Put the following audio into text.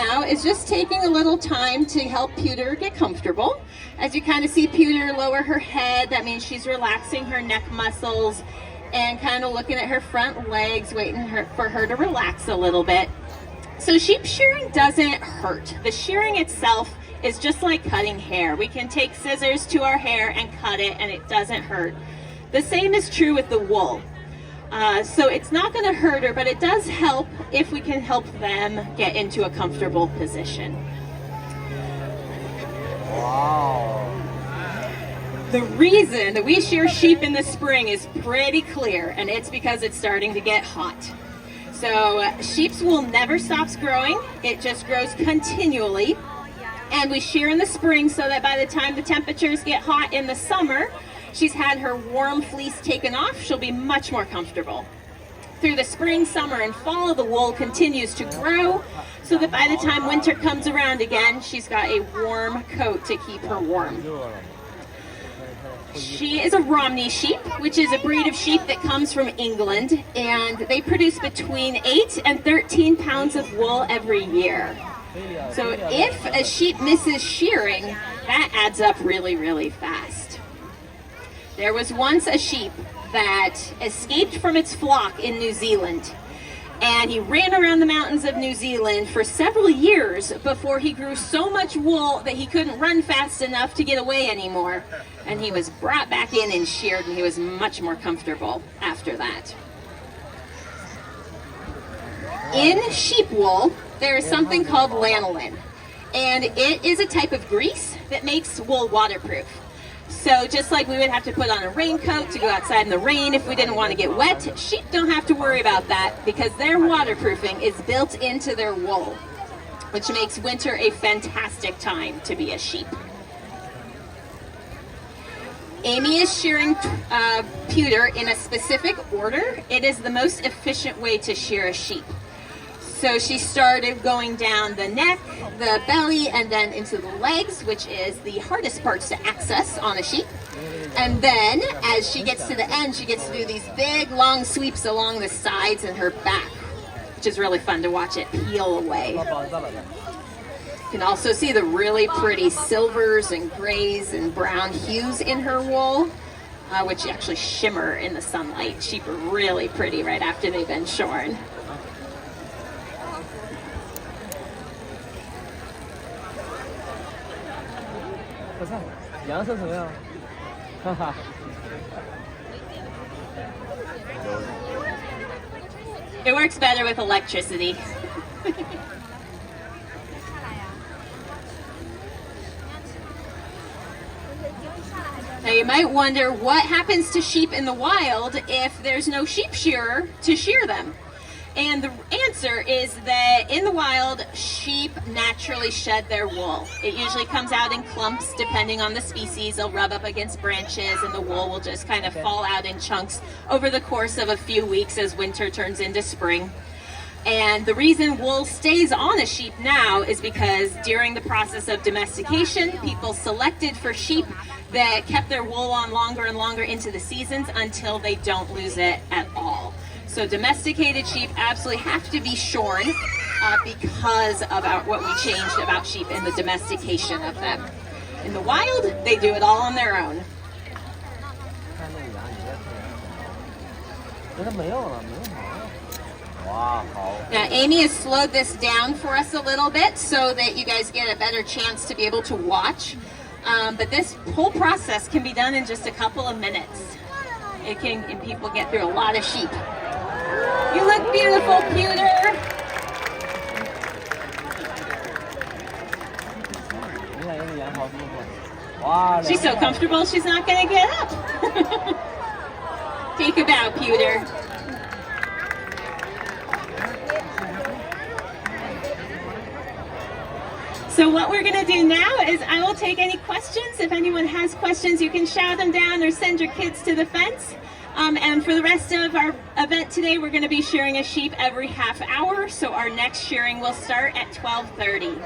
now is just taking a little time to help Pewter get comfortable. As you kind of see Pewter lower her head, that means she's relaxing her neck muscles and kind of looking at her front legs, waiting for her to relax a little bit. So sheep shearing doesn't hurt. The shearing itself is just like cutting hair. We can take scissors to our hair and cut it, and it doesn't hurt. The same is true with the wool. So it's not going to hurt her, but it does help if we can help them get into a comfortable position. Wow. The reason that we shear sheep in the spring is pretty clear, and it's because it's starting to get hot. So sheep's wool never stops growing. It just grows continually. And we shear in the spring so that by the time the temperatures get hot in the summer, she's had her warm fleece taken off, she'll be much more comfortable. Through the spring, summer, and fall, the wool continues to grow so that by the time winter comes around again, she's got a warm coat to keep her warm. She is a Romney sheep, which is a breed of sheep that comes from England, and they produce between 8 and 13 pounds of wool every year. So if a sheep misses shearing, that adds up really, really fast. There was once a sheep that escaped from its flock in New Zealand, and he ran around the mountains of New Zealand for several years before he grew so much wool that he couldn't run fast enough to get away anymore. And he was brought back in and sheared, and he was much more comfortable after that. In sheep wool, there is something called lanolin, and it is a type of grease that makes wool waterproof. So just like we would have to put on a raincoat to go outside in the rain if we didn't want to get wet, sheep don't have to worry about that because their waterproofing is built into their wool, which makes winter a fantastic time to be a sheep. Amy is shearing Pewter in a specific order. It is the most efficient way to shear a sheep. So she started going down the neck, the belly, and then into the legs, which is the hardest parts to access on a sheep. And then as she gets to the end, she gets to do these big long sweeps along the sides and her back, which is really fun to watch it peel away. You can also see the really pretty silvers and grays and brown hues in her wool, which actually shimmer in the sunlight. Sheep are really pretty right after they've been shorn. It works better with electricity. Now you might wonder what happens to sheep in the wild if there's no sheep shearer to shear them. And the answer is that in the wild, sheep naturally shed their wool. It usually comes out in clumps depending on the species. They'll rub up against branches and the wool will just kind of fall out in chunks over the course of a few weeks as winter turns into spring. And the reason wool stays on a sheep now is because during the process of domestication, people selected for sheep that kept their wool on longer and longer into the seasons until they don't lose it at all. So domesticated sheep absolutely have to be shorn because of what we changed about sheep in the domestication of them. In the wild, they do it all on their own. Now Amy has slowed this down for us a little bit so that you guys get a better chance to be able to watch. But this whole process can be done in just a couple of minutes. And people get through a lot of sheep. You look beautiful, Pewter. She's so comfortable, she's not going to get up. Take a bow, Pewter. So what we're going to do now is I will take any questions. If anyone has questions, you can shout them down or send your kids to the fence. And for the rest of our event today, we're going to be shearing a sheep every half hour. So our next shearing will start at 12:30.